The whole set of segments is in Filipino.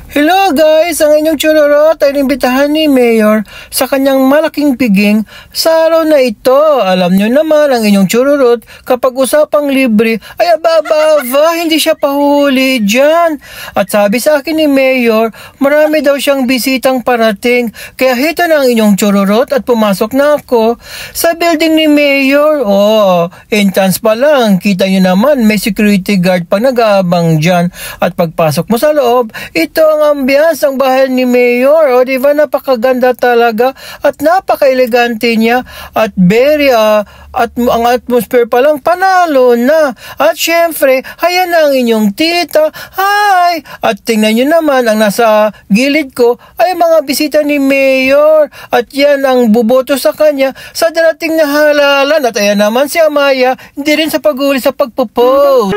Hello guys! Ang inyong chururot ay inimbitahan ni Mayor sa kanyang malaking piging sa araw na ito. Alam nyo naman ang inyong chururot kapag usapang libre ay aba, hindi siya pahuli dyan. At sabi sa akin ni Mayor, marami daw siyang bisitang parating. Kaya hito na ang inyong chururot at pumasok na ako sa building ni Mayor. Entrance pa lang. Kita nyo naman may security guard pa nag-aabang dyan. At pagpasok mo sa loob, ito ang ambiance ng bahay ni Mayor. Diba napakaganda talaga at napaka-elegante niya at very at ang atmosphere pa lang panalo na. At syempre, hayan na ang inyong tita. Hi! At tingnan nyo naman ang nasa gilid ko ay mga bisita ni Mayor at yan ang buboto sa kanya sa darating na halalan. At ayan naman si Amaya, hindi rin sa pag-uli sa pagpo-post.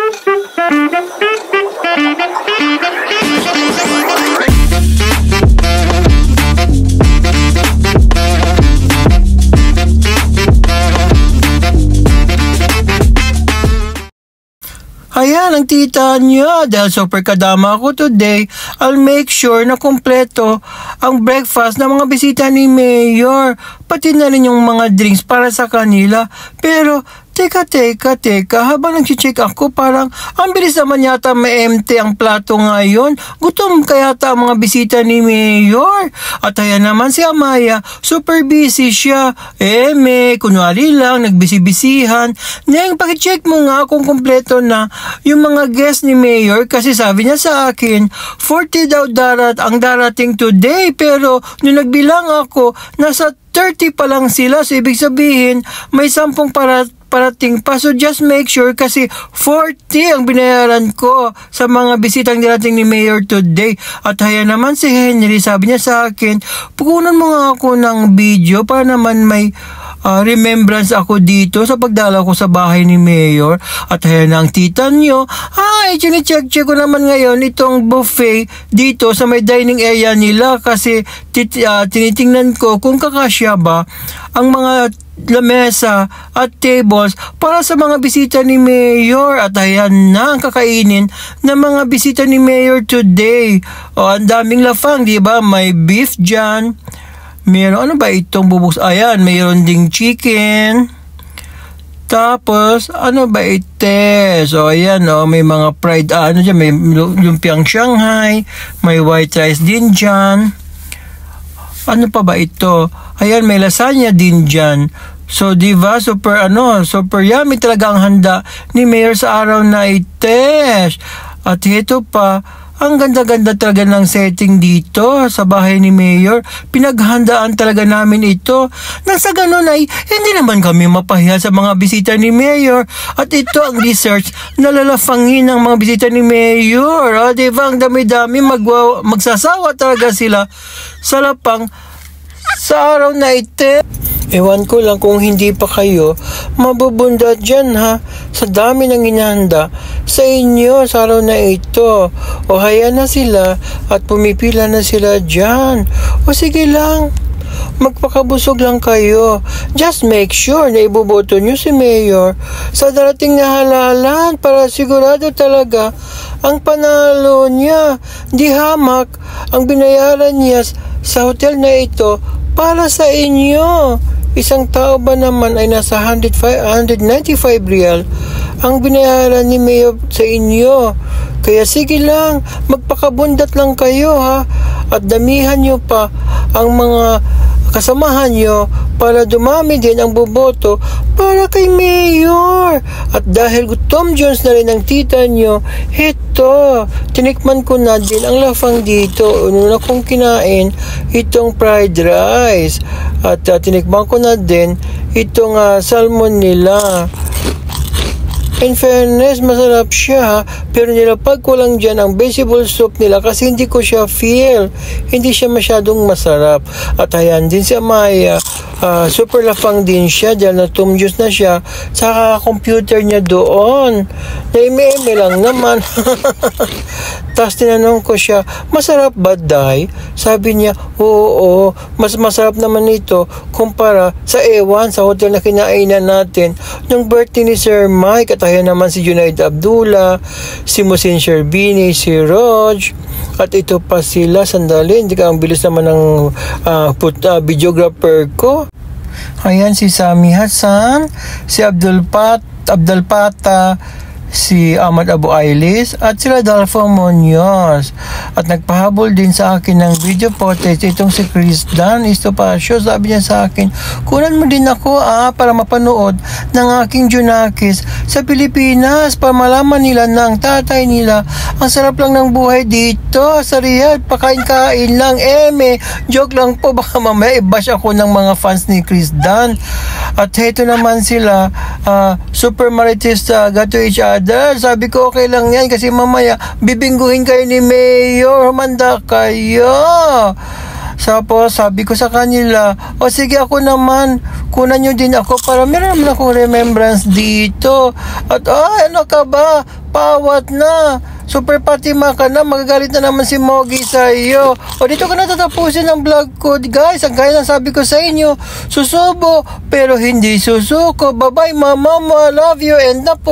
Ayan ang tita niya. Dahil super kadama ako today, I'll make sure na kumpleto ang breakfast ng mga bisita ni Mayor. Pati na rin yung mga drinks para sa kanila. Pero teka, habang nag-check ako parang ang bilis naman yata ma-empty ang plato ngayon. Gutom kaya yata ang mga bisita ni Mayor. At ayan naman si Amaya, super busy siya. May kunwari lang, nagbisi-bisihan. Neng, pakicheck mo nga kung kumpleto na yung mga guests ni Mayor kasi sabi niya sa akin, 40 daw ang darating today. Pero nung nagbilang ako, nasa 30 pa lang sila. So ibig sabihin, may 10 parating pa. So just make sure kasi 40 ang binayaran ko sa mga bisitang darating ni Mayor today. At haya naman si Henry, sabi niya sa akin, pukunan mo nga ako ng video para naman may remembrance ako dito sa pagdala ko sa bahay ni Mayor. At haya na ang tita niyo. Chine-check ko naman ngayon itong buffet dito sa may dining area nila kasi tinitingnan ko kung kakasya ba ang mga lamesa at tables para sa mga bisita ni Mayor. At ayan na ang kakainin ng mga bisita ni Mayor today. Ang daming lafang, di ba? May beef dyan. Meron, ano ba itong bubus? Ayan, mayroon ding chicken. Tapos, ano ba ite? So, ayan, may mga fried, dyan, may lumpiang Shanghai, may white rice din dyan. Ano pa ba ito? Ayan, may lasagna din dyan. So, diba, super yummy talaga ang handa ni Mayor sa araw na ite. At ito pa, ang ganda-ganda talaga ng setting dito sa bahay ni Mayor. Pinaghandaan talaga namin ito. Nang sa ganun ay hindi naman kami mapahiya sa mga bisita ni Mayor. At ito ang research na lalafangin ng mga bisita ni Mayor. Diba ang dami-dami magsasawa talaga sila sa lapang sa araw na ito. Ewan ko lang kung hindi pa kayo mabubunda dyan sa dami ng inahanda sa inyo sa araw na ito. Haya na sila at pumipila na sila dyan. Sige lang, magpakabusog lang kayo. Just make sure na iboboto nyo si Mayor sa darating na halalan para sigurado talaga ang panalo niya. Di hamak ang binayaran niya sa hotel na ito para sa inyo. Isang tao ba naman ay nasa 195 real ang binayaran ni Mayor sa inyo. Kaya sige lang, magpakabundat lang kayo at damihan nyo pa ang mga kasamahan nyo para dumami din ang boboto para kay Mayor. At dahil gutom Jones na rin ang tita nyo, ito, tinikman ko na din ang lafang dito. Una kong kinain itong fried rice at tinikman ko na din itong salmon nila. In fairness, masarap siya pero nilapag ko lang dyan ang vegetable soup nila kasi hindi ko siya feel. Hindi siya masyadong masarap. At ayan din si Amaya, super lafang din siya dahil natumjus na siya sa computer niya doon. Na-eme lang naman. Tapos tinanong ko siya, masarap ba, Day? Sabi niya, oo, mas masarap naman ito kumpara sa ewan sa hotel na kinainan natin nung birthday ni Sir Mike. At Ayan naman si Junaid Abdullah, si Musin Sherbini, si Roj, at ito pa sila. Sandali, hindi ka ang bilis naman ng videographer ko. Ayan si Sami Hassan, si Abdul Pata, si Ahmad Abu Ailis, at sila Dalfo Munoz. At nagpahabol din sa akin ng video footage itong si Chris Dan Estopacio. Sabi niya sa akin, kunan mo din ako para mapanood ng aking Junakis sa Pilipinas para malaman nila na ang tatay nila ang sarap lang ng buhay dito sa Riyadh, pakain-kain lang. Joke lang po, baka mamaya i-bash ako ng mga fans ni Chris Dan. At heto naman sila, super maritista, got to each other. Sabi ko okay lang yan kasi mamaya bibingguhin kayo ni Mayor, humanda kayo. Tapos sabi ko sa kanila, o sige ako naman, kunan nyo din ako para meron naman akong remembrance dito. At ano ka ba, pawat na, super patima ka na, magagalit na naman si Mogi sa iyo. O dito ko natatapusin ang vlog ko guys. Ang gaya ng sabi ko sa inyo, susubo pero hindi susuko. Bye bye mama, I love you, and na po.